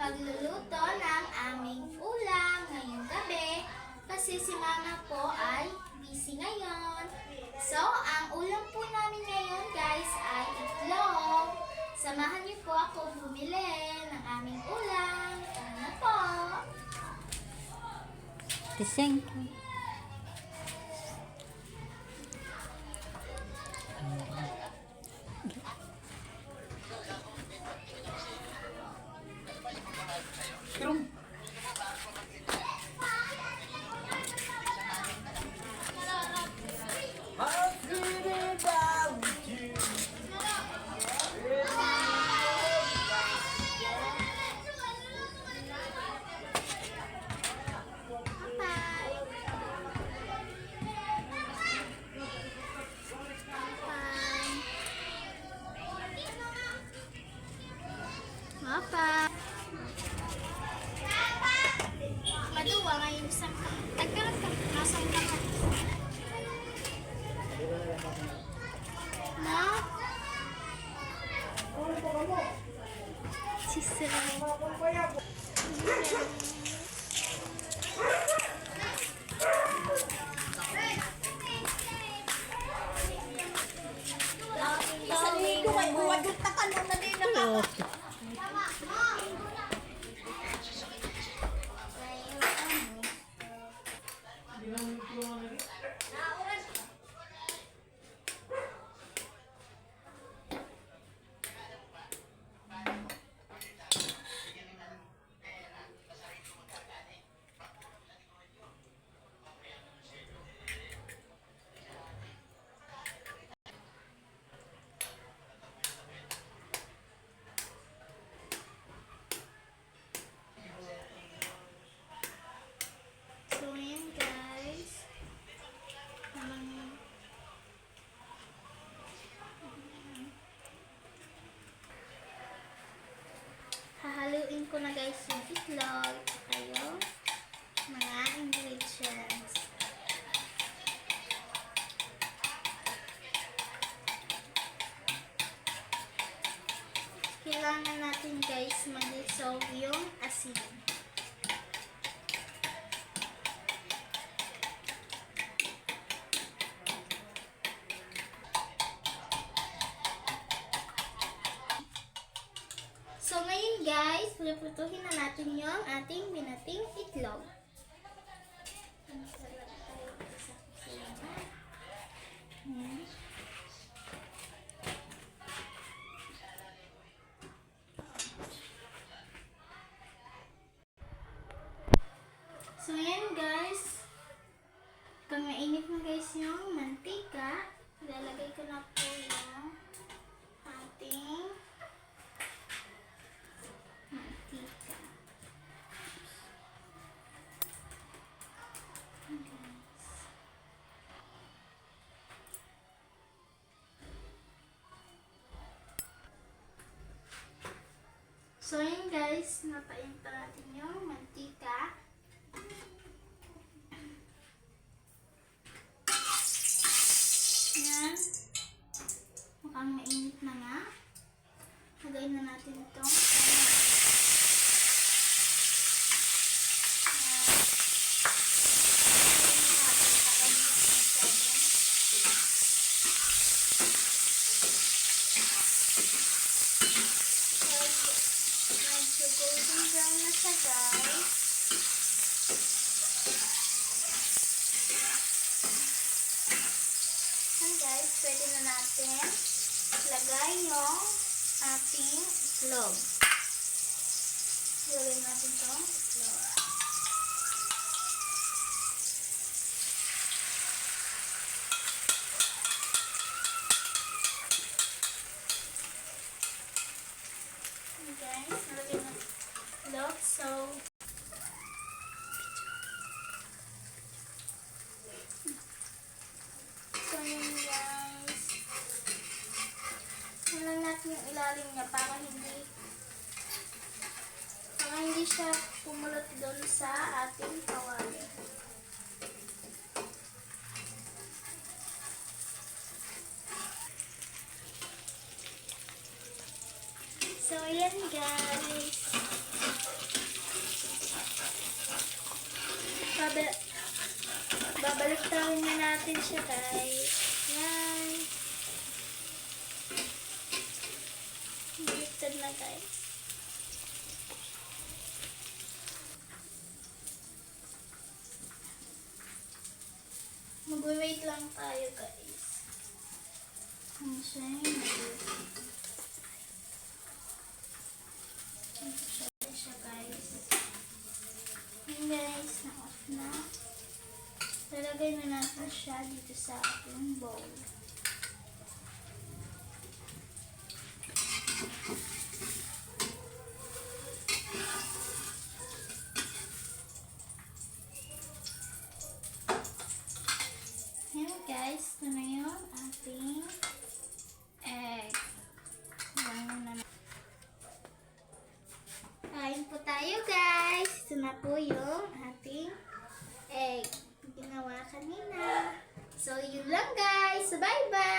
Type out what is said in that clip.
magluluto ng aming ulam ngayong gabi kasi si mama po ay busy ngayon. So, ang ulam po namin ngayon guys ay itlog. Samahan niyo po ako bumili ng aming ulam. Ano po? Tiseng. Apa? Maduwa ngayon sa tagkaroon ka nasang ka. Ma? Sister. So, ayan guys. Hahaluin ko na guys yung itlog. Kayo, mga ingredients. Kailangan natin guys mag-dissolve yung asin. So ngayon guys, pulutuhin na natin yung ating binating itlog. So ayan guys, kung mainit na guys yung mantika, ilalagay ko na po yung ating mantika. So ayan guys, napainta natin yung mantika. Yan. Mukhang mainit na nga. Lagayin na natin ito. Medyo golden brown na siya guys. Guys, pwede na natin lagay yung ating itlog. Lagay natin itong itlog. Guys, lagay natin itlog. So, yun guys. Tingnan natin yung ilalim niya para hindi siya pumulot doon sa ating kawali. So, ayan guys. Babalagtarin na natin siya, guys. Yan. Baliktad na, guys. Mag-wait lang tayo, guys. Ano siya? Ano siya, guys? Yan, guys. Na-off na. Lalagay na natin siya dito sa ating bowl. Ayan guys, ito na yung ating egg. Kain po tayo guys. Ito na po yung ating egg. Ginawa kanina. So, yun lang guys. Bye-bye!